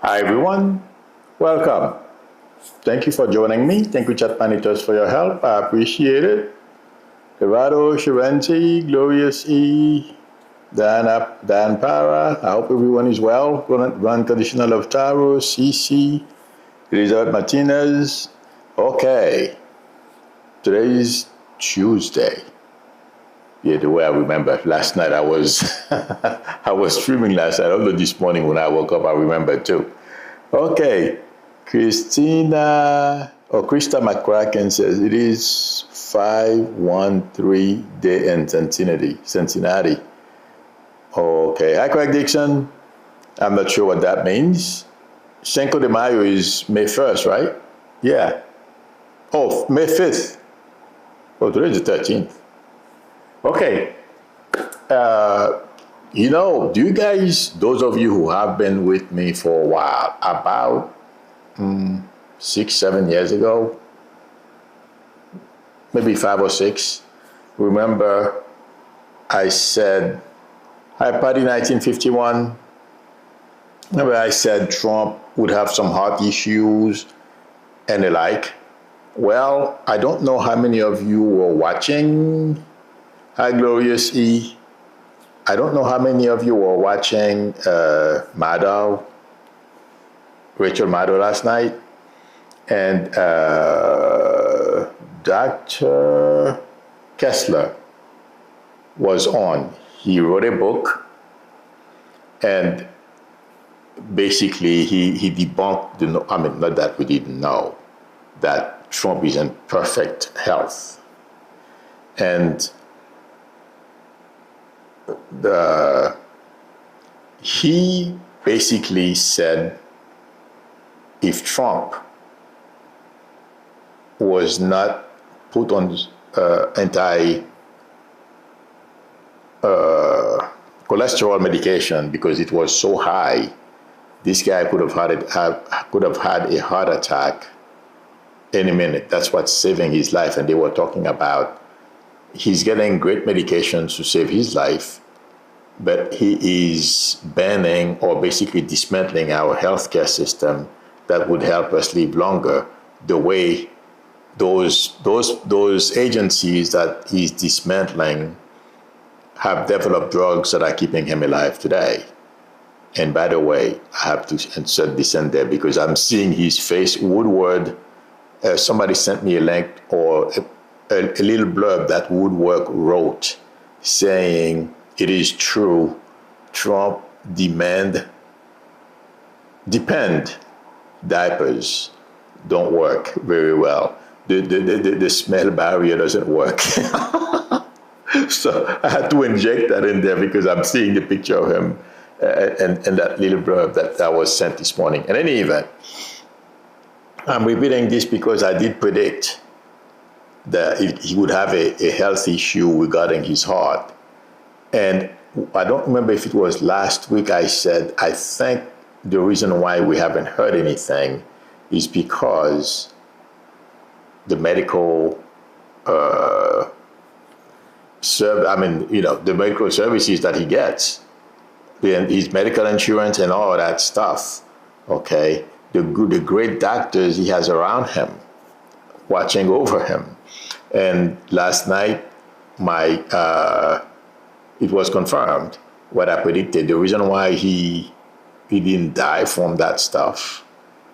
Hi everyone, welcome. Thank you for joining me. Thank you, chat managers, for your help. I appreciate it. Gerardo, Shirenti, Glorious E, Dan Para. I hope everyone is well. Run Conditional of Taro, CC, Elizabeth Martinez. Okay, today is Tuesday. Yeah, the way I remember last night, I was I was streaming last night. Although this morning when I woke up, I remember too. Okay, Krista McCracken says it is 513 day in Cincinnati. Okay, hi Craig Dixon. I'm not sure what that means. Cinco de Mayo is May 1st, right? Yeah. Oh, May 5th. Oh, today is the 13th. Okay. Do you guys, those of you who have been with me for a while, about 6, 7 years ago, maybe 5 or 6, remember I said, hi, Party 1951. Remember I said Trump would have some heart issues and the like. Well, I don't know how many of you were watching. Hi, Glorious E. I don't know how many of you were watching Rachel Maddow last night. And Dr. Kessler was on. He wrote a book, and basically he debunked, not that we didn't know, that Trump is in perfect health. And he basically said if Trump was not put on anti-cholesterol medication because it was so high, this guy could have had a heart attack any minute. That's what's saving his life. And they were talking about he's getting great medications to save his life, but he is banning or basically dismantling our healthcare system that would help us live longer, the way those agencies that he's dismantling have developed drugs that are keeping him alive today. And by the way, I have to insert this in there because I'm seeing his face. Woodward, somebody sent me a link or a little blurb that Woodward wrote saying it is true, Trump depend diapers don't work very well. The smell barrier doesn't work. So I had to inject that in there because I'm seeing the picture of him and that little blurb that was sent this morning. In any event, I'm repeating this because I did predict that he would have a health issue regarding his heart. And I don't remember if it was last week I said, I think the reason why we haven't heard anything is because the medical the medical services that he gets, his medical insurance and all that stuff, okay, the great doctors he has around him, watching over him. And last night, it was confirmed what I predicted. The reason why he didn't die from that stuff,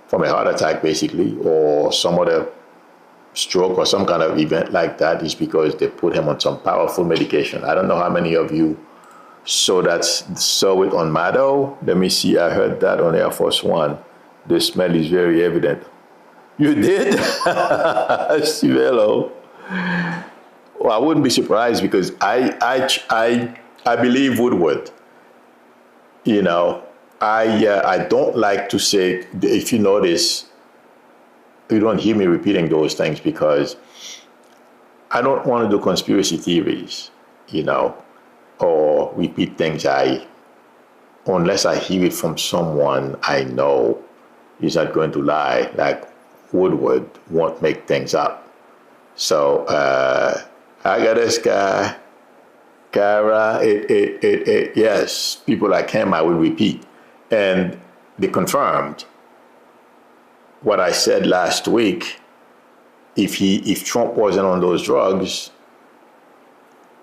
from a heart attack basically, or some other stroke or some kind of event like that, is because they put him on some powerful medication. I don't know how many of you saw it on Maddow. Let me see. I heard that on Air Force One. The smell is very evident. You did? Sivelo. Well, I wouldn't be surprised because I believe Woodward. I don't like to say, if you notice, you don't hear me repeating those things because I don't want to do conspiracy theories, or repeat things unless I hear it from someone I know is not going to lie, like Woodward won't make things up. So I got this guy, Kara, yes, people like him I will repeat. And they confirmed what I said last week. If Trump wasn't on those drugs,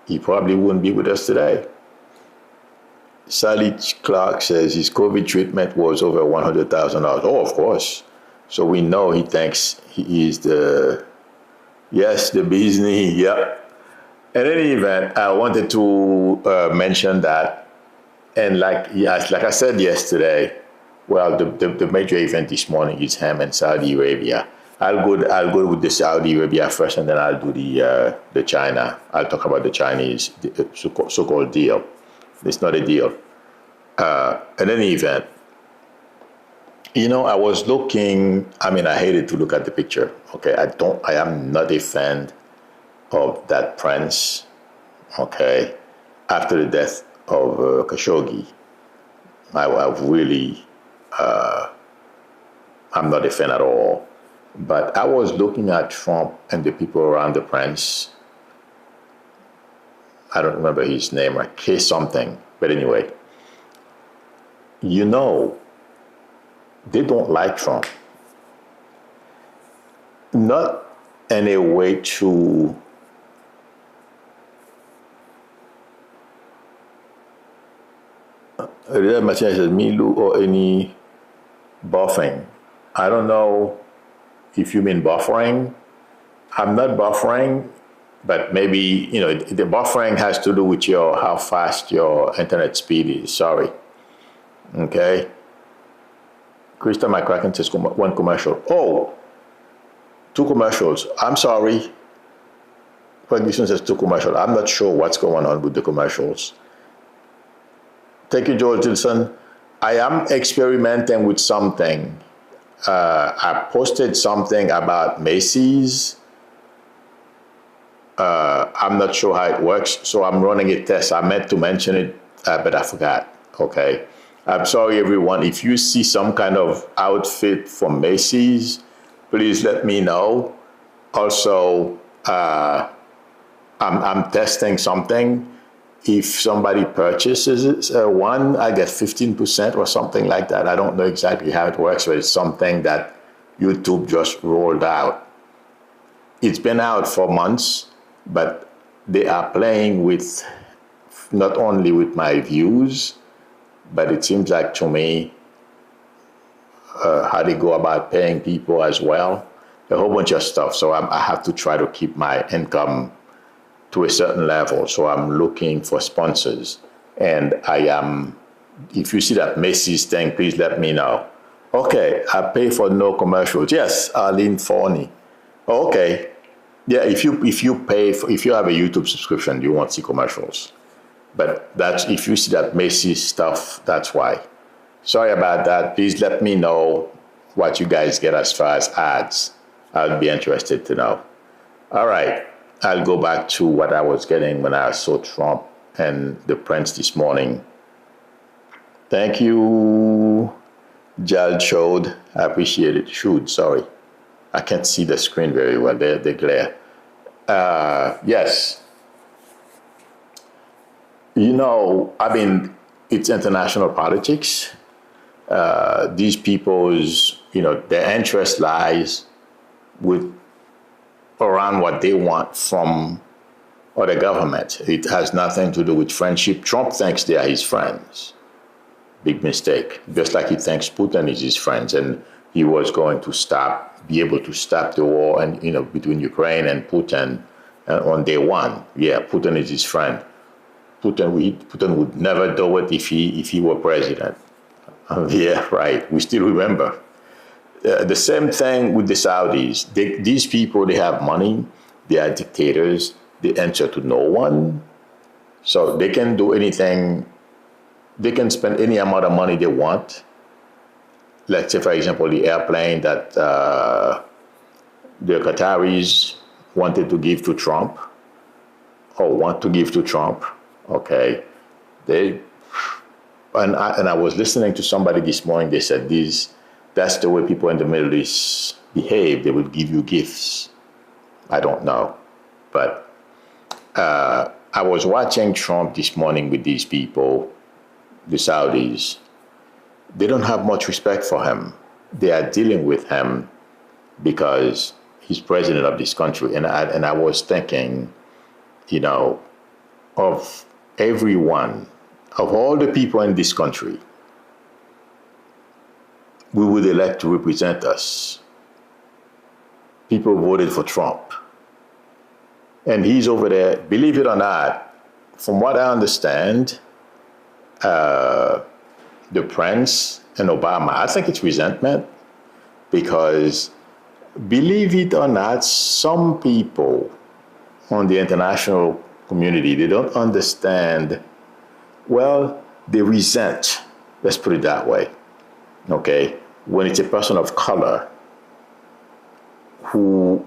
he probably wouldn't be with us today. Sally Clark says his COVID treatment was over $100,000. Oh, of course. So we know he thinks he is the business. Yeah. In any event, I wanted to mention that. And like I said yesterday, well, the major event this morning is him and Saudi Arabia. I'll go with the Saudi Arabia first, and then I'll do the China. I'll talk about the Chinese so-called deal. It's not a deal. In any event, I was looking. I mean, I hated to look at the picture. Okay, I am not a fan of that prince. Okay, after the death of Khashoggi, I've really, I'm not a fan at all. But I was looking at Trump and the people around the prince. I don't remember his name, like K something. But anyway, they don't like Trump. Not in a way to Milu or any buffing. I don't know if you mean buffering. I'm not buffering, but maybe, the buffering has to do with how fast your internet speed is. Sorry. Okay. Krista McCracken says one commercial. Oh, 2 commercials. I'm sorry. Ferguson says 2 commercials. I'm not sure what's going on with the commercials. Thank you, Joel Tilson. I am experimenting with something. I posted something about Macy's. I'm not sure how it works, so I'm running a test. I meant to mention it, but I forgot. Okay. I'm sorry, everyone. If you see some kind of outfit from Macy's, please let me know. Also, I'm testing something. If somebody purchases one, I get 15% or something like that. I don't know exactly how it works, but it's something that YouTube just rolled out. It's been out for months, but they are playing with not only with my views, but it seems like to me how they go about paying people as well. A whole bunch of stuff. So I have to try to keep my income to a certain level. So I'm looking for sponsors. And if you see that Macy's thing, please let me know. Okay, I pay for no commercials. Yes, Arlene Forney. Okay. Yeah, if you have a YouTube subscription, you won't see commercials. But if you see that Macy's stuff, that's why. Sorry about that. Please let me know what you guys get as far as ads. I'd be interested to know. All right. I'll go back to what I was getting when I saw Trump and the prince this morning. Thank you, Jal Chode. I appreciate it. Sorry. I can't see the screen very well. The glare. Yes. It's international politics. These people's, their interest lies around what they want from other governments. It has nothing to do with friendship. Trump thinks they are his friends. Big mistake. Just like he thinks Putin is his friends, and he was going to be able to stop the war and between Ukraine and Putin on day one. Yeah, Putin is his friend. Putin would never do it if he were president. Yeah, right. We still remember. The same thing with the Saudis. These people, they have money. They are dictators. They answer to no one. So they can do anything. They can spend any amount of money they want. Let's say, for example, the airplane that the Qataris wanted to give to Trump, or want to give to Trump. Okay. And I was listening to somebody this morning. They said that's the way people in the Middle East behave. They will give you gifts. I don't know. But I was watching Trump this morning with these people, the Saudis, they don't have much respect for him. They are dealing with him because he's president of this country. And I was thinking, you know, of everyone, of all the people in this country, we would elect to represent us. People voted for Trump. And he's over there, believe it or not, from what I understand, the Prince and Obama, I think it's resentment because, believe it or not, some people on the international community, they don't understand, well, they resent, let's put it that way, okay, when it's a person of color who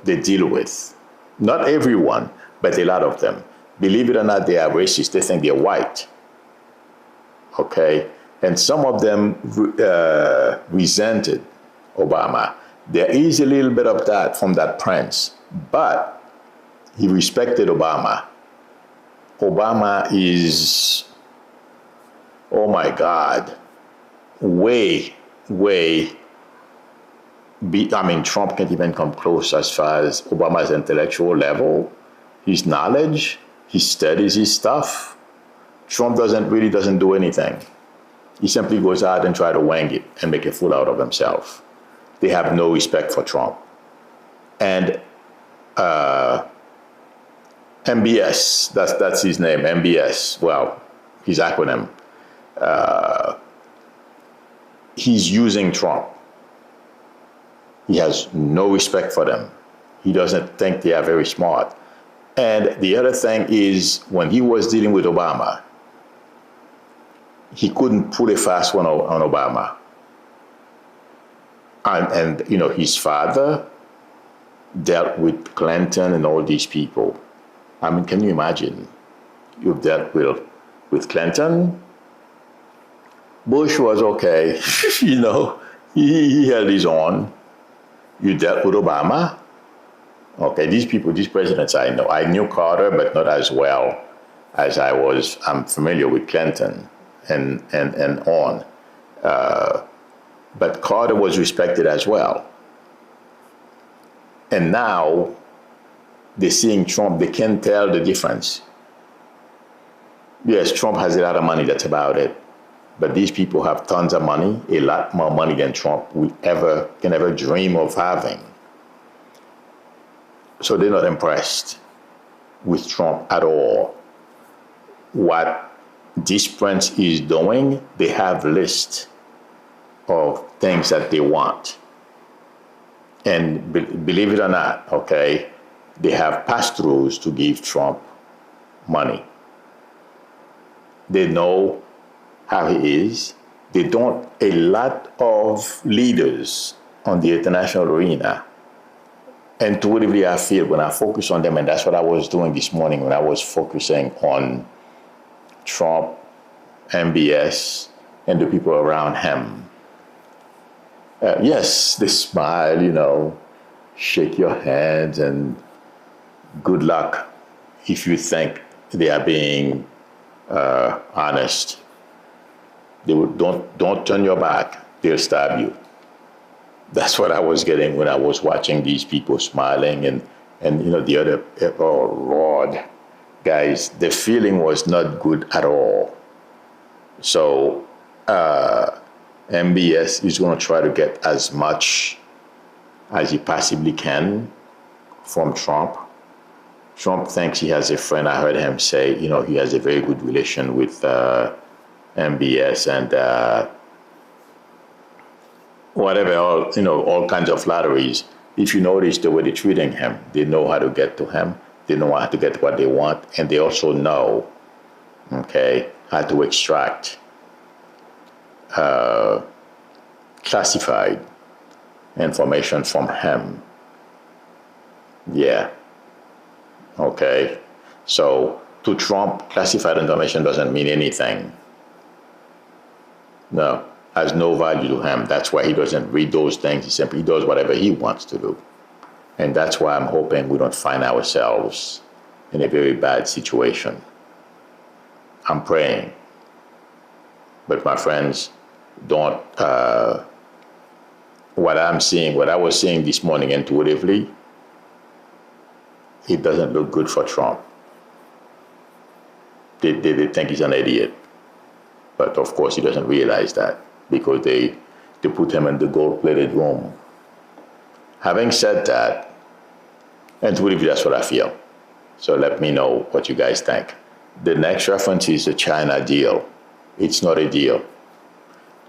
they deal with. Not everyone, but a lot of them. Believe it or not, they are racist. They think they're white. Okay? And some of them resented Obama. There is a little bit of that from that prince, but he respected Obama. Obama is, oh my God, way, Trump can't even come close as far as Obama's intellectual level, his knowledge, he studies his stuff. Trump doesn't do anything. He simply goes out and try to wang it and make a fool out of himself. They have no respect for Trump. And MBS, that's his name, MBS, well, his acronym. He's using Trump. He has no respect for them. He doesn't think they are very smart. And the other thing is, when he was dealing with Obama, he couldn't pull a fast one on Obama. And you know, his father dealt with Clinton and all these people. I mean, can you imagine? You've dealt with Clinton. Bush was okay, you know, he held his own. You dealt with Obama. Okay, these people, these presidents I know. I knew Carter, but not as well as I'm familiar with Clinton and on. But Carter was respected as well. And now they're seeing Trump, they can't tell the difference. Yes, Trump has a lot of money, that's about it. But these people have tons of money, a lot more money than Trump can ever dream of having. So they're not impressed with Trump at all. What this prince is doing, they have a list of things that they want. And believe it or not, okay, they have pass-throughs to give Trump money. They know how he is. They don't, a lot of leaders on the international arena, intuitively I feel when I focus on them, and that's what I was doing this morning when I was focusing on Trump, MBS, and the people around him. Yes, they smile, you know, shake your hands, and good luck if you think they are being honest. They would, don't turn your back, they'll stab you. That's what I was getting when I was watching these people smiling and you know, the other, oh Lord, guys, the feeling was not good at all. So MBS is going to try to get as much as he possibly can from Trump. Trump thinks he has a friend. I heard him say, you know, he has a very good relation with MBS and whatever, all kinds of flatteries. If you notice the way they're treating him, they know how to get to him. They know how to get what they want, and they also know, okay, how to extract classified information from him. Yeah. Okay. So to Trump, classified information doesn't mean anything. No, has no value to him. That's why he doesn't read those things. He simply does whatever he wants to do. And that's why I'm hoping we don't find ourselves in a very bad situation. I'm praying. But my friends, don't, what I was seeing this morning intuitively, it doesn't look good for Trump. They think he's an idiot. But of course, he doesn't realize that because they put him in the gold-plated room. Having said that, intuitively, that's what I feel. So let me know what you guys think. The next reference is the China deal. It's not a deal.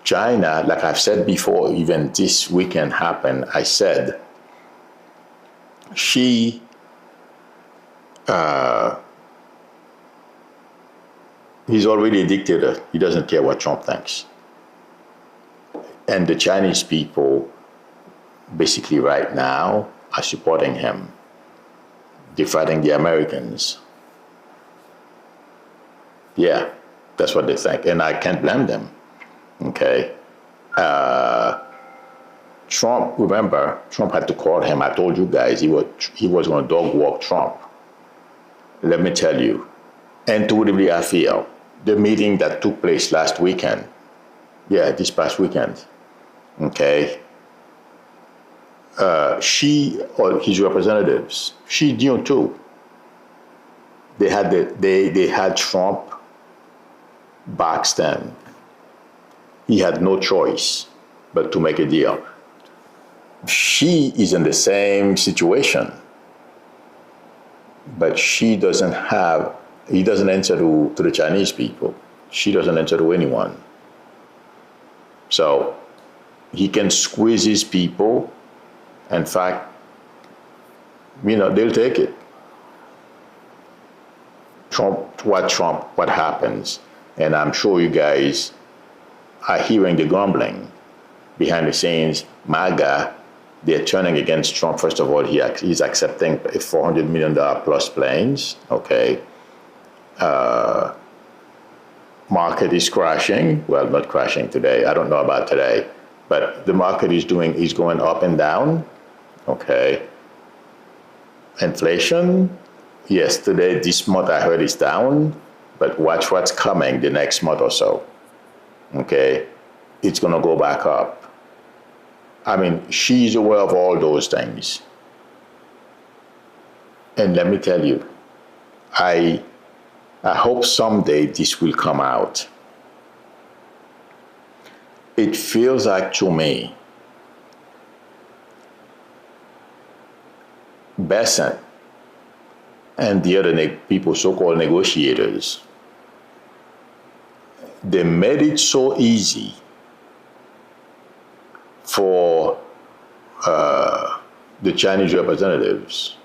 China, like I've said before, even this weekend happened, I said, he's already a dictator. He doesn't care what Trump thinks. And the Chinese people, basically right now, are supporting him. They're fighting the Americans. Yeah, that's what they think. And I can't blame them. Okay. Trump, remember, Trump had to call him. I told you guys he was going to dog walk Trump. Let me tell you, intuitively I feel, the meeting that took place last weekend, this past weekend, okay, she or his representatives, Xi Jinping too, they had Trump boxed in. He had no choice but to make a deal. She is in the same situation, but he doesn't answer to the Chinese people. She doesn't answer to anyone. So he can squeeze his people. In fact, they'll take it. What happens, and I'm sure you guys are hearing the grumbling behind the scenes. MAGA, they're turning against Trump. First of all, he's accepting $400 million plus planes. Okay. Market is crashing. Well, not crashing today. I don't know about today, but the market is going up and down. Okay. Inflation, yes, this month I heard is down, but watch what's coming the next month or so. Okay. It's going to go back up. I mean, she's aware of all those things. And let me tell you, I hope someday this will come out. It feels like to me, Besant and the other people, so-called negotiators, they made it so easy for the Chinese representatives.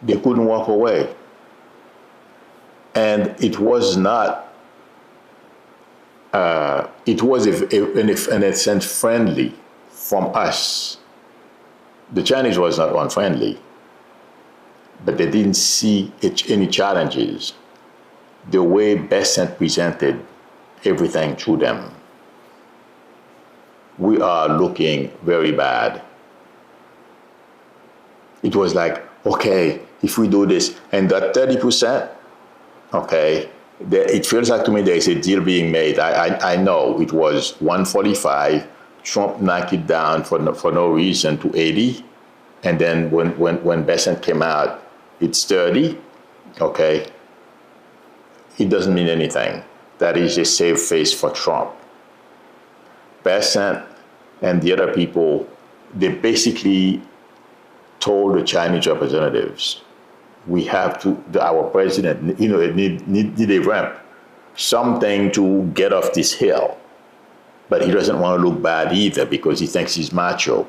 They couldn't walk away. And it was not, it was in a sense friendly from us. The Chinese was not unfriendly, but they didn't see any challenges. The way Besant presented everything to them, we are looking very bad. It was like, okay, if we do this, and that 30%, okay, it feels like to me there is a deal being made. I know it was 145. Trump knocked it down for no reason to 80, and then when Besant came out, it's 30. Okay, it doesn't mean anything. That is a save face for Trump. Besant and the other people, they basically told the Chinese representatives, we have to, our president, need a ramp, something to get off this hill. But he doesn't want to look bad either because he thinks he's macho.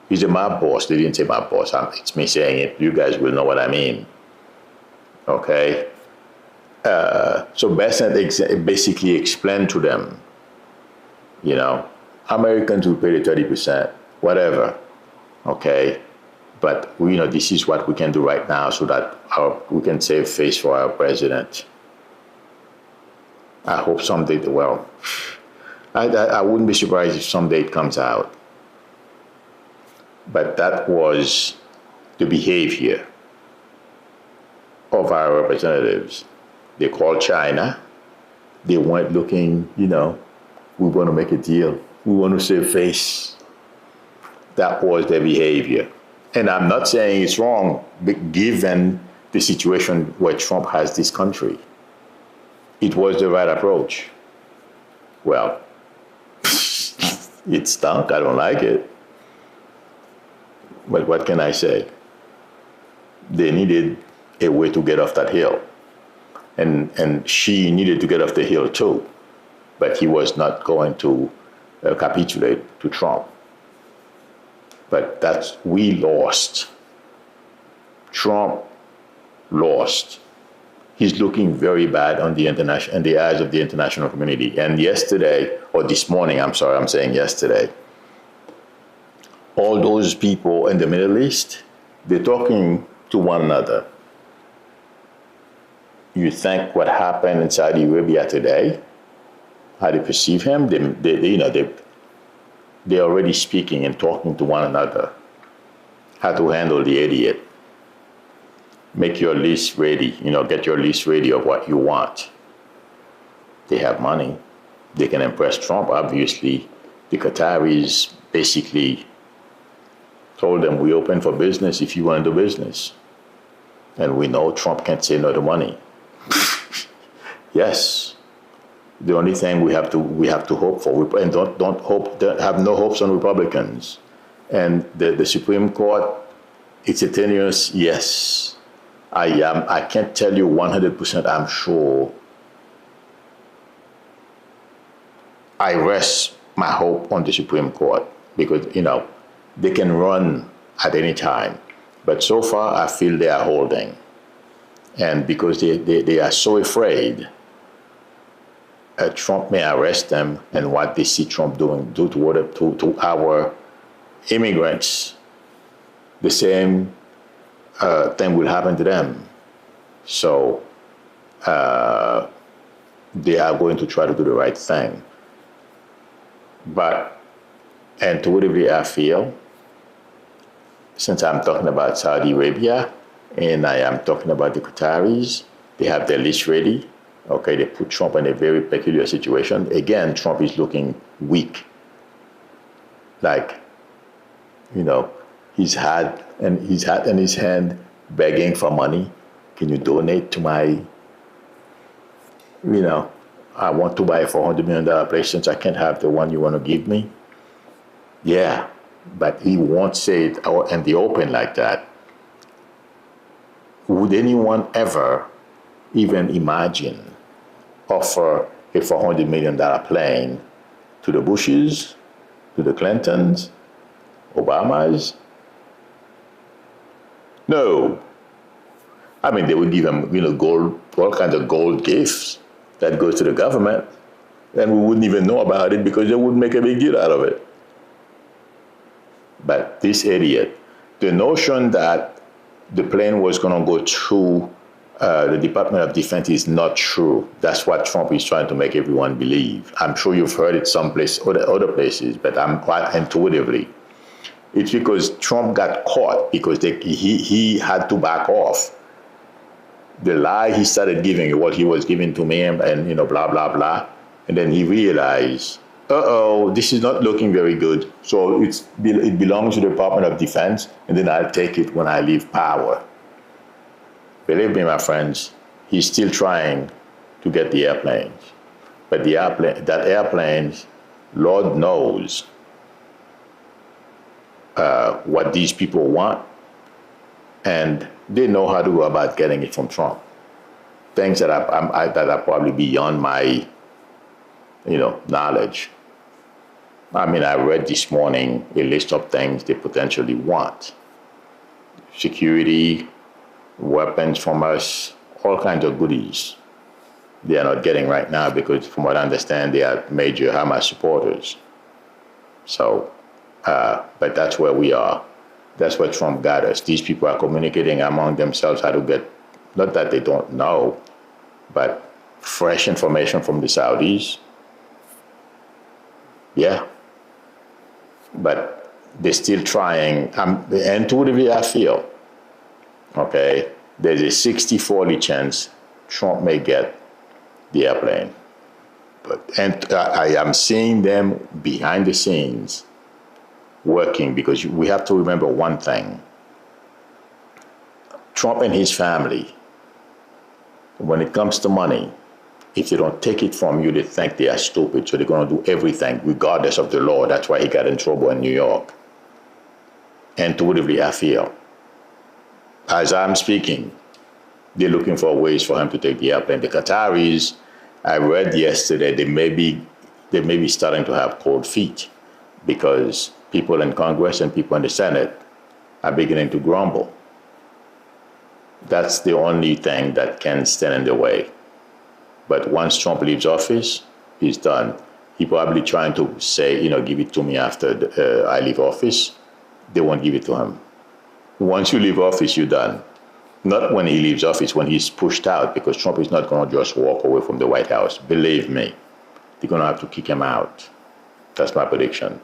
He's a mob boss. They didn't say mob boss. It's me saying it. You guys will know what I mean. Okay? So Besant basically explained to them, Americans will pay the 30%, whatever. Okay? But this is what we can do right now so that we can save face for our president. I hope someday, I wouldn't be surprised if someday it comes out. But that was the behavior of our representatives. They called China. They weren't looking, We want to make a deal. We want to save face. That was their behavior. And I'm not saying it's wrong, but given the situation where Trump has this country, it was the right approach. Well, it stunk. I don't like it. But what can I say? They needed a way to get off that hill. And she needed to get off the hill too. But he was not going to capitulate to Trump. But we lost. Trump lost. He's looking very bad on the in the eyes of the international community. And yesterday, or this morning, I'm saying yesterday, all those people in the Middle East, they're talking to one another. You think what happened in Saudi Arabia today, how they perceive him, they're already speaking and talking to one another. How to handle the idiot. Make your list ready, get your list ready of what you want. They have money. They can impress Trump, obviously. The Qataris basically told them, we open for business if you want to do business. And we know Trump can't say no to money. Yes. The only thing we have to hope for, and have no hopes on Republicans. And the Supreme Court, it's a tenuous yes. I can't tell you 100% I'm sure. I rest my hope on the Supreme Court because, they can run at any time. But so far, I feel they are holding. And because they are so afraid, Trump may arrest them, and what they see Trump do to our immigrants, the same thing will happen to them. So they are going to try to do the right thing. But intuitively, I feel, since I'm talking about Saudi Arabia and I am talking about the Qataris, they have their list ready. Okay, they put Trump in a very peculiar situation. Again, Trump is looking weak. Like, he's had in his hand begging for money. Can you donate to my, I want to buy a $400 million place since I can't have the one you want to give me. Yeah, but he won't say it in the open like that. Would anyone ever even imagine offer a $400 million plane to the Bushes, to the Clintons, Obamas? No. I mean, they would give them, gold, all kinds of gold gifts that goes to the government, and we wouldn't even know about it because they wouldn't make a big deal out of it. But this idiot, the notion that the plane was going to go through the Department of Defense is not true. That's what Trump is trying to make everyone believe. I'm sure you've heard it someplace, other places, but I'm quite intuitively. It's because Trump got caught because he had to back off. The lie he started giving, what he was giving to me, and blah, blah, blah. And then he realized, this is not looking very good. So it belongs to the Department of Defense, and then I'll take it when I leave power. Believe me, my friends, he's still trying to get the airplanes. But that airplanes, Lord knows what these people want, and they know how to go about getting it from Trump. Things that are probably beyond my, knowledge. I mean, I read this morning a list of things they potentially want. Security, weapons from us, all kinds of goodies. They are not getting right now because, from what I understand, they are major Hamas supporters. So, but that's where we are. That's where Trump got us. These people are communicating among themselves how to get, not that they don't know, but fresh information from the Saudis. Yeah. But they're still trying. Intuitively, I feel, okay, there's a 60-40 chance Trump may get the airplane. And I am seeing them behind the scenes working, because we have to remember one thing. Trump and his family, when it comes to money, if they don't take it from you, they think they are stupid. So they're going to do everything regardless of the law. That's why he got in trouble in New York. Intuitively, I feel, as I'm speaking, they're looking for ways for him to take the airplane. The Qataris, I read yesterday, they may be starting to have cold feet, because people in Congress and people in the Senate are beginning to grumble. That's the only thing that can stand in the way. But once Trump leaves office, he's done. He probably trying to say, give it to me after I leave office. They won't give it to him. Once you leave office, you're done. Not when he leaves office, when he's pushed out, because Trump is not going to just walk away from the White House. Believe me, they're going to have to kick him out. That's my prediction.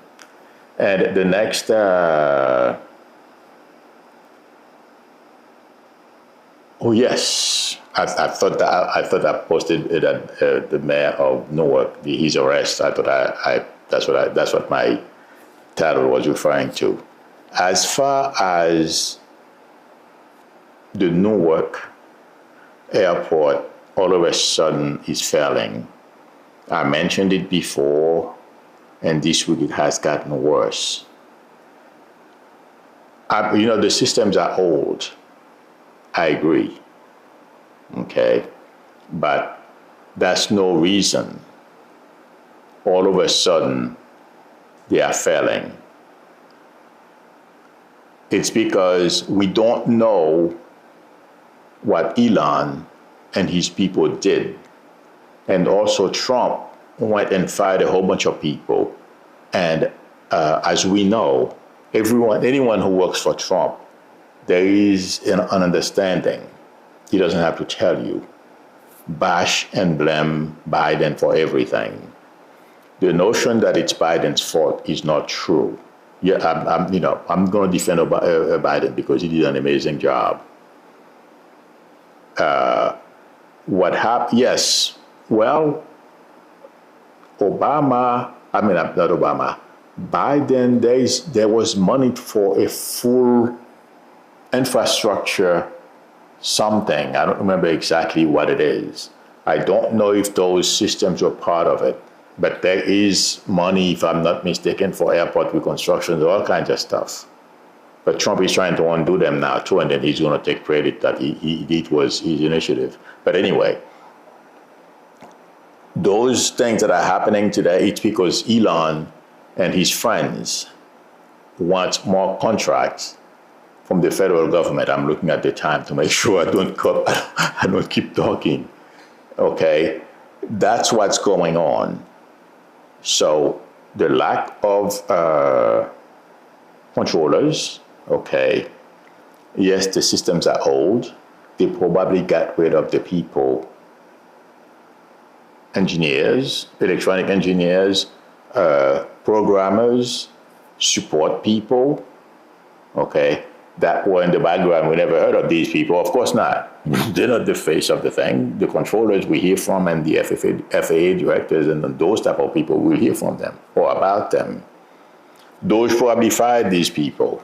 And the next, oh yes, I thought I posted that the mayor of Newark, his arrest. I thought that's what my title was referring to. As far as the Newark Airport all of a sudden is failing, I mentioned it before, and this week it has gotten worse. The systems are old. I agree. Okay. But that's no reason all of a sudden they are failing. It's because we don't know what Elon and his people did. And also Trump went and fired a whole bunch of people. And as we know, anyone who works for Trump, there is an understanding. He doesn't have to tell you. Bash and blame Biden for everything. The notion that it's Biden's fault is not true. Yeah, I'm going to defend Biden because he did an amazing job. What happened? Yes. Well, not Obama. Biden, there was money for a full infrastructure something. I don't remember exactly what it is. I don't know if those systems were part of it. But there is money, if I'm not mistaken, for airport reconstructions, all kinds of stuff. But Trump is trying to undo them now too, and then he's going to take credit that it was his initiative. But anyway, those things that are happening today, it's because Elon and his friends want more contracts from the federal government. I'm looking at the time to make sure I don't keep talking. Okay, that's what's going on. So the lack of controllers, okay, yes, the systems are old. They probably got rid of the people, engineers, electronic engineers, programmers, support people, okay, that were in the background. We never heard of these people. Of course not. They're not the face of the thing. The controllers we hear from, and the FAA directors and those type of people, we'll hear from them or about them. Those probably fired these people.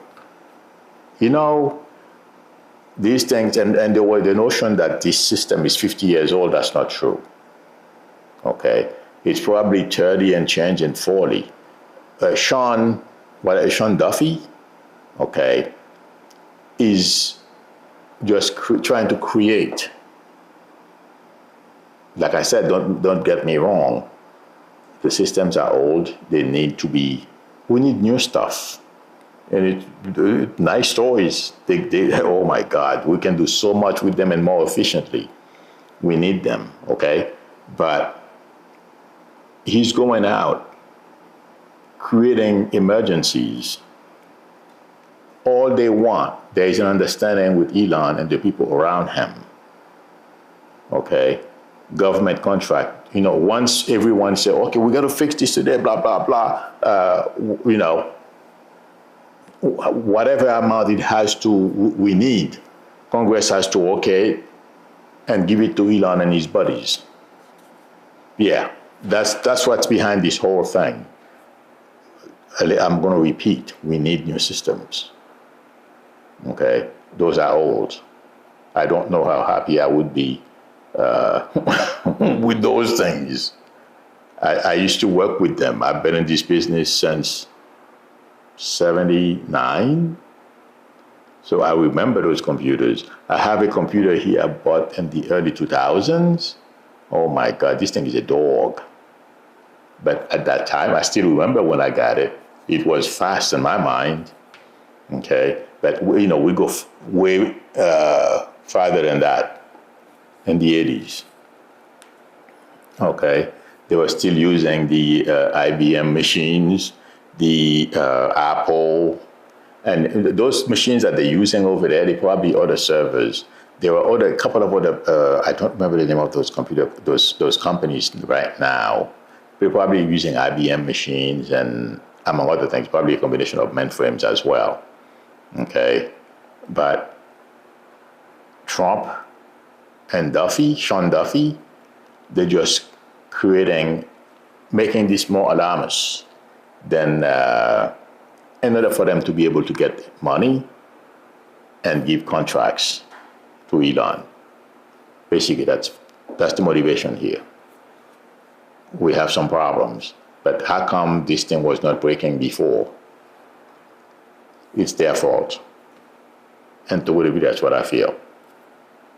These things, and the notion that this system is 50 years old, that's not true. Okay? It's probably 30 and change and 40. Sean Duffy, okay, is just trying to create. Like I said, don't get me wrong. The systems are old. We need new stuff. And nice stories. Oh my God, we can do so much with them and more efficiently. We need them, okay? But he's going out, creating emergencies. All they want, there is an understanding with Elon and the people around him. Okay? Government contract. Once everyone say, okay, we got to fix this today, blah, blah, blah, whatever amount we need, Congress has to and give it to Elon and his buddies. Yeah, That's what's behind this whole thing. I'm going to repeat, we need new systems. Okay? Those are old. I don't know how happy I would be with those things. I used to work with them. I've been in this business since 79. So I remember those computers. I have a computer here I bought in the early 2000s. Oh my God, this thing is a dog. But at that time, I still remember when I got it. It was fast in my mind. Okay, but we go way farther than that in the 80s. Okay, they were still using the IBM machines, the Apple, and those machines that they're using over there, they probably other servers. There were a couple of other, I don't remember the name of those those companies right now. They're probably using IBM machines and among other things, probably a combination of mainframes as well. Okay, but Trump and Sean Duffy, they're just making this more alarmist than in order for them to be able to get money and give contracts to Elon. Basically, that's the motivation here. We have some problems, but how come this thing was not breaking before? It's their fault. And to really, that's what I feel.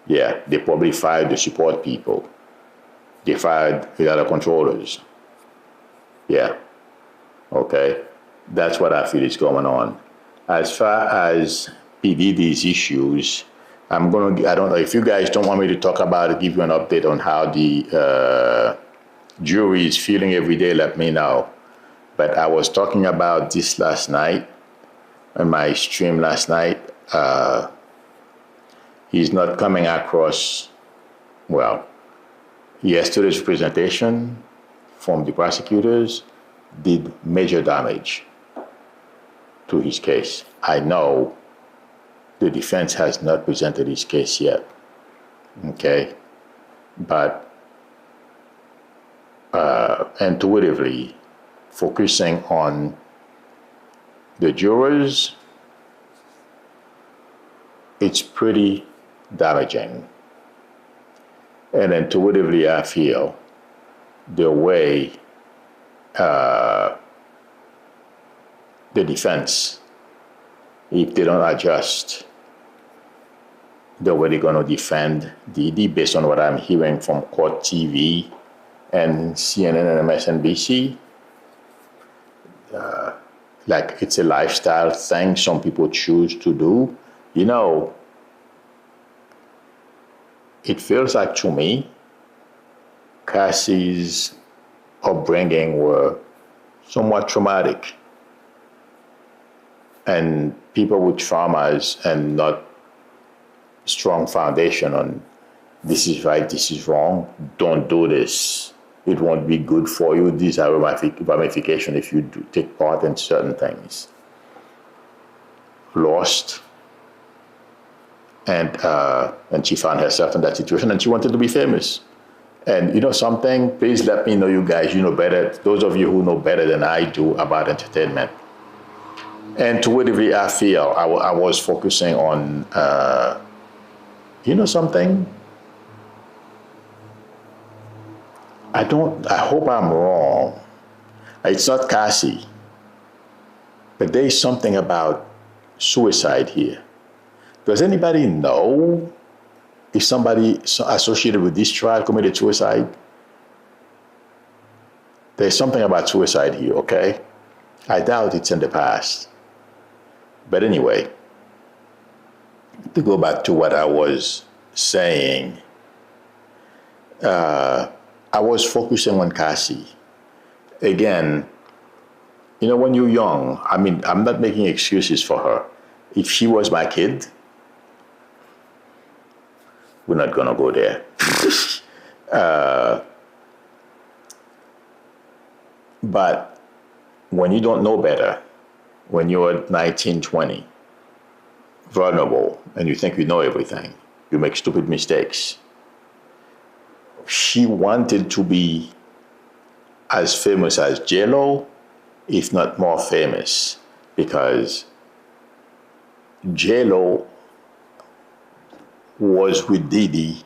Yeah, they probably fired the support people. They fired the other controllers. Yeah, okay. That's what I feel is going on. As far as PDD's issues, I don't know if you guys don't want me to talk about it, give you an update on how the jury is feeling every day, let me know. But I was talking about this last night, on my stream last night. He's not coming across well. Yesterday's presentation from the prosecutors did major damage to his case. I know the defense has not presented his case yet, okay? But intuitively focusing on the jurors, it's pretty damaging. And intuitively, I feel the way the defense, if they don't adjust the way they're going to defend Diddy, based on what I'm hearing from Court TV and CNN and MSNBC, like it's a lifestyle thing some people choose to do. It feels like to me, Cassie's upbringing were somewhat traumatic. And people with traumas and not strong foundation on this is right, this is wrong, don't do this. It won't be good for you. These are ramifications if you take part in certain things. Lost. And she found herself in that situation and she wanted to be famous. And you know something? Please let me know, you guys, you know better. Those of you who know better than I do about entertainment. And to what degree I feel I was focusing on, you know something? I hope I'm wrong. It's not Cassie. But there's something about suicide here. Does anybody know if somebody associated with this trial committed suicide? There's something about suicide here, okay? I doubt it's in the past. But anyway, to go back to what I was saying, I was focusing on Cassie. Again, you know, when you're young, I mean, I'm not making excuses for her. If she was my kid, we're not going to go there. But when you don't know better, when you're 19, 20, vulnerable, and you think you know everything, you make stupid mistakes. She wanted to be as famous as J-Lo, if not more famous, because J-Lo was with Diddy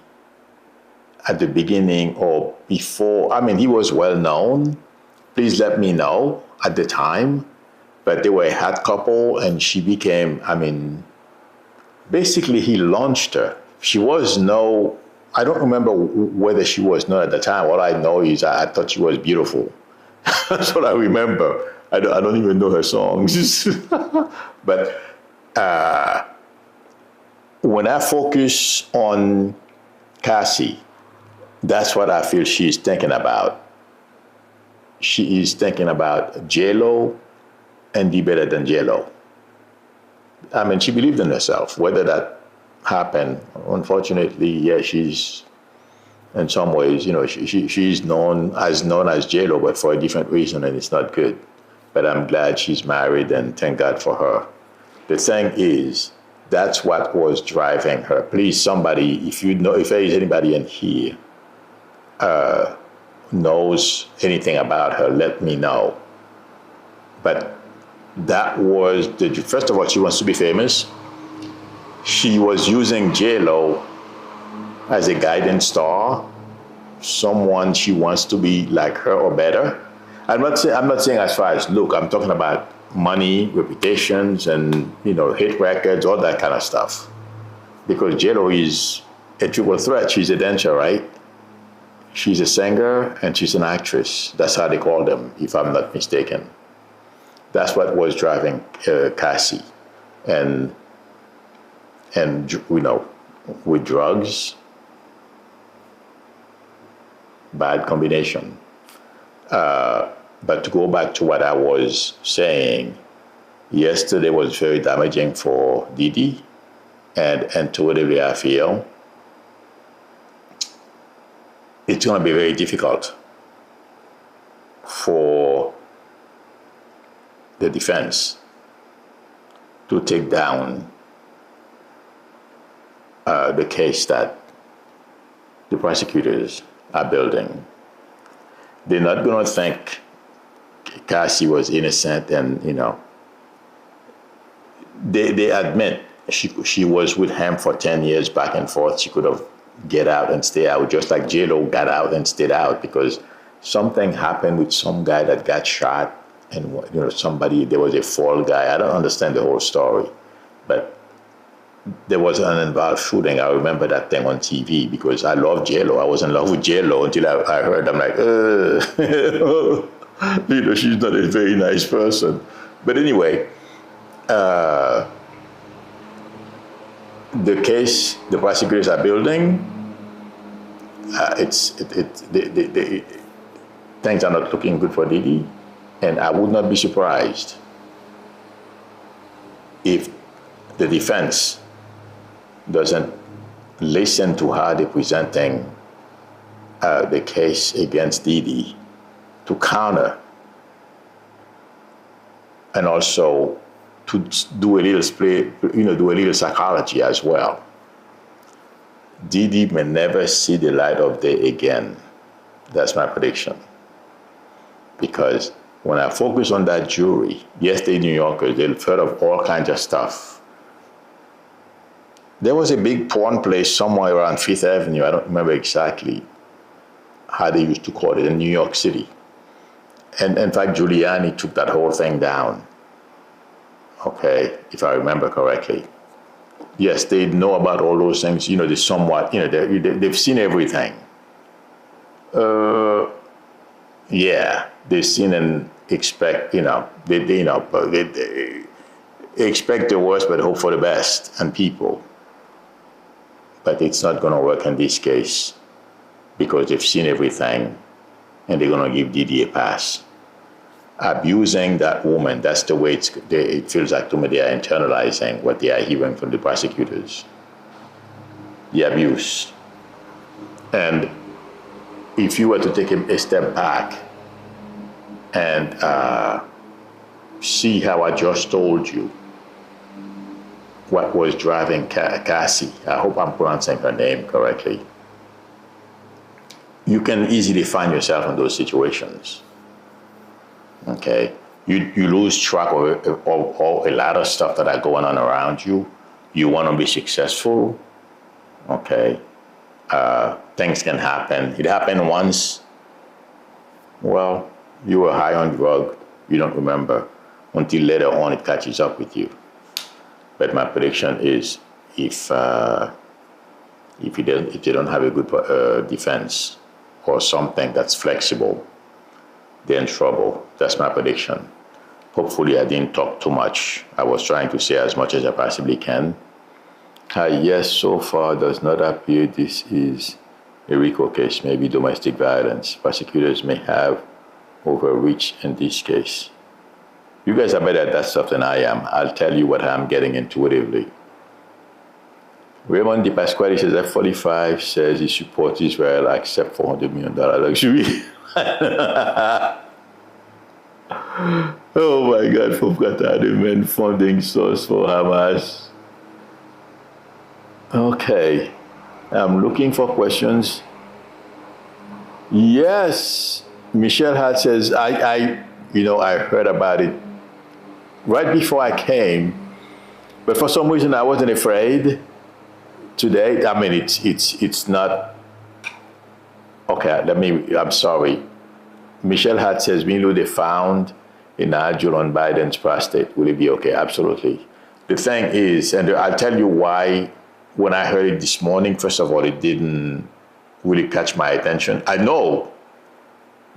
at the beginning or before. I mean, he was well known. Please let me know at the time. But they were a hot couple, and she became, I mean, basically he launched her. She was no, I don't remember whether she was known at the time. All I know is I thought she was beautiful. That's what I remember. I don't even know her songs. But when I focus on Cassie, that's what I feel she's thinking about. She is thinking about J-Lo and be better than J-Lo. I mean, she believed in herself. Whether that happened, unfortunately, yeah, she's, in some ways, you know, she's known as J-Lo, but for a different reason, and it's not good. But I'm glad she's married, and thank God for her. The thing is, that's what was driving her. Please, somebody, if there is anybody in here knows anything about her, let me know. But that was first of all, she wants to be famous. She was using J-Lo as a guiding star, someone she wants to be like her or better. I'm not saying as far as look, I'm talking about money, reputations, and, you know, hit records, all that kind of stuff. Because J-Lo is a triple threat. She's a dancer, right? She's a singer and she's an actress. That's how they call them, if I'm not mistaken. That's what was driving Cassie. And you know, with drugs, bad combination. But to go back to what I was saying, yesterday was very damaging for Diddy, and intuitively I feel it's going to be very difficult for the defense to take down the case that the prosecutors are building. They're not going to think Cassie was innocent, and, you know, they admit she was with him for 10 years back and forth. She could have get out and stay out, just like J-Lo got out and stayed out because something happened with some guy that got shot, and, you know, there was a fall guy. I don't understand the whole story, but there was an involved shooting. I remember that thing on TV because I love J-Lo. I was in love with J-Lo until I heard, I'm like, you know, she's not a very nice person. But anyway, the case the prosecutors are building, things are not looking good for Diddy, and I would not be surprised if the defense doesn't listen to how they're presenting the case against Diddy to counter, and also to do a little psychology as well. Diddy may never see the light of day again. That's my prediction. Because when I focus on that jury, yes, they're New Yorkers, they've heard of all kinds of stuff. There was a big porn place somewhere around Fifth Avenue. I don't remember exactly how they used to call it in New York City. And in fact, Giuliani took that whole thing down. Okay, if I remember correctly. Yes, they know about all those things. You know, they've seen everything. Yeah, they've seen and expect, they expect the worst but hope for the best in people. But it's not going to work in this case because they've seen everything and they're going to give Diddy a pass. Abusing that woman, that's the way it feels like to me. They are internalizing what they are hearing from the prosecutors. The abuse. And if you were to take a step back and see how I just told you what was driving Cassie, I hope I'm pronouncing her name correctly, you can easily find yourself in those situations. Okay, you lose track of a lot of stuff that are going on around you. You want to be successful. Okay, things can happen. It happened once. Well, you were high on drug. You don't remember until later on it catches up with you. But my prediction is if you don't have a good defense or something that's flexible, they're in trouble. That's my prediction. Hopefully I didn't talk too much. I was trying to say as much as I possibly can. Yes, so far does not appear this is a RICO case, maybe domestic violence. Prosecutors may have overreached in this case. You guys are better at that stuff than I am. I'll tell you what I'm getting intuitively. Raymond Di Pasquale says F45 says he supports Israel except $400 million luxury. Oh my God, from Qatar, the main funding source for Hamas. Okay, I'm looking for questions. Yes, Michelle Hart says, I heard about it right before I came, but for some reason I wasn't afraid. Today, I mean, it's not, okay, I'm sorry. Michelle Hart says, they found a nodule on Biden's prostate. Will it be okay? Absolutely. The thing is, and I'll tell you why, when I heard it this morning, first of all, it didn't really catch my attention. I know,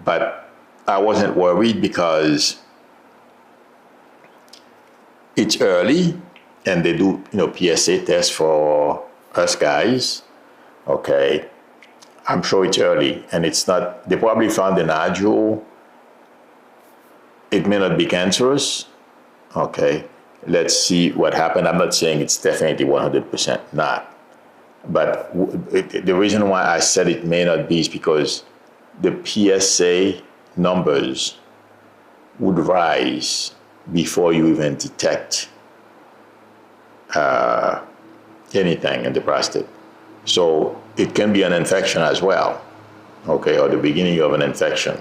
but I wasn't worried because it's early and they do, PSA tests for us guys. Okay. I'm sure it's early and it's not, they probably found a nodule. It may not be cancerous. Okay. Let's see what happened. I'm not saying it's definitely 100% not. But the reason why I said it may not be is because the PSA numbers would rise before you even detect anything in the prostate. So it can be an infection as well, okay, or the beginning of an infection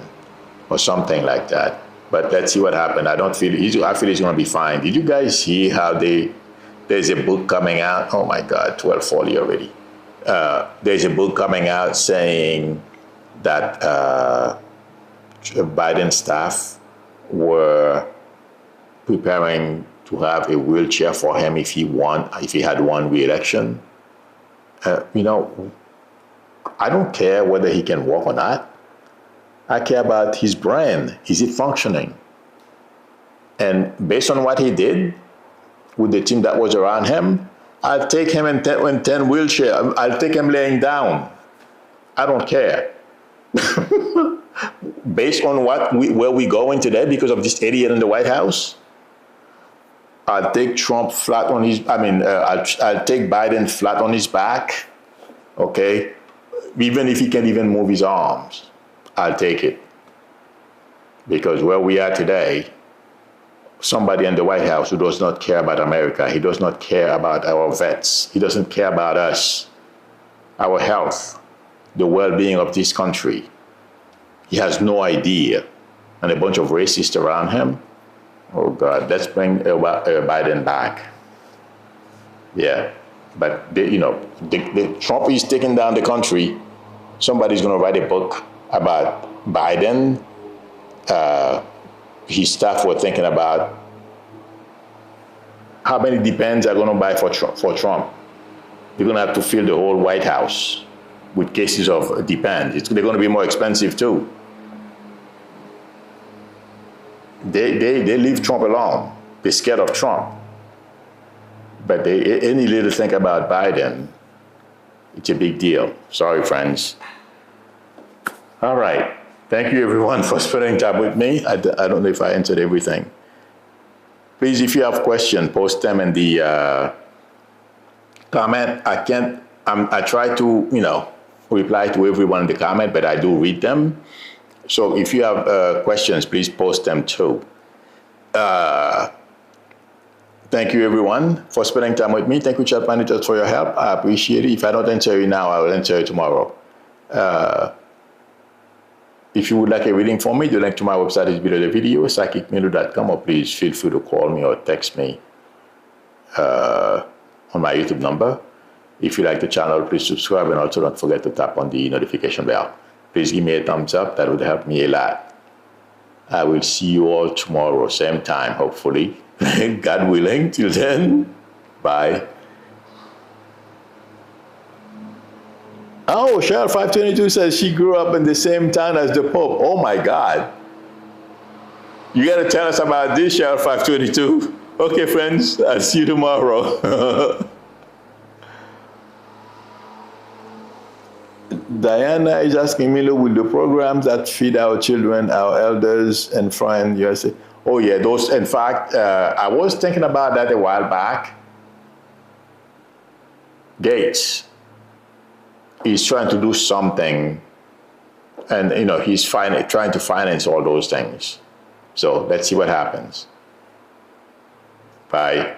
or something like that. But let's see what happened. I feel it's going to be fine. Did you guys see how there's a book coming out? Oh my God, 12:40 already. There's a book coming out saying that Biden staff were preparing to have a wheelchair for him if he had won re-election. I don't care whether he can walk or not. I care about his brain. Is it functioning? And based on what he did with the team that was around him, I'll take him in 10 wheelchair. I'll take him laying down. I don't care. Based on where we're going today because of this idiot in the White House, I'll take Trump flat on his, I'll take Biden flat on his back, okay? Even if he can't even move his arms, I'll take it. Because where we are today, somebody in the White House who does not care about America, he does not care about our vets, he doesn't care about us, our health, the well-being of this country. He has no idea. And a bunch of racists around him. Oh God, let's bring Biden back. Yeah, but Trump is taking down the country. Somebody's going to write a book about Biden. His staff were thinking about how many Depends are going to buy for Trump. They're going to have to fill the whole White House with cases of Depends. They're going to be more expensive too. They leave Trump alone. They're scared of Trump. But any little thing about Biden, it's a big deal. Sorry, friends. All right. Thank you, everyone, for spending time with me. I don't know if I answered everything. Please, if you have questions, post them in the comment. I try to, reply to everyone in the comment, but I do read them. So if you have questions, please post them too. Thank you, everyone, for spending time with me. Thank you, chat managers, for your help. I appreciate it. If I don't answer you now, I will answer you tomorrow. If you would like a reading from me, the link to my website is below the video, psychicmilo.com, or please feel free to call me or text me on my YouTube number. If you like the channel, please subscribe, and also don't forget to tap on the notification bell. Please give me a thumbs up. That would help me a lot. I will see you all tomorrow, same time, hopefully. God willing. Till then, bye. Oh, Cheryl 522 says she grew up in the same town as the Pope. Oh my God. You got to tell us about this, Cheryl 522. Okay, friends, I'll see you tomorrow. Diana is asking me, will the programs that feed our children, our elders and friends, USA? Oh yeah, those, in fact, I was thinking about that a while back. Gates is trying to do something, and you know, he's trying to finance all those things. So let's see what happens. Bye.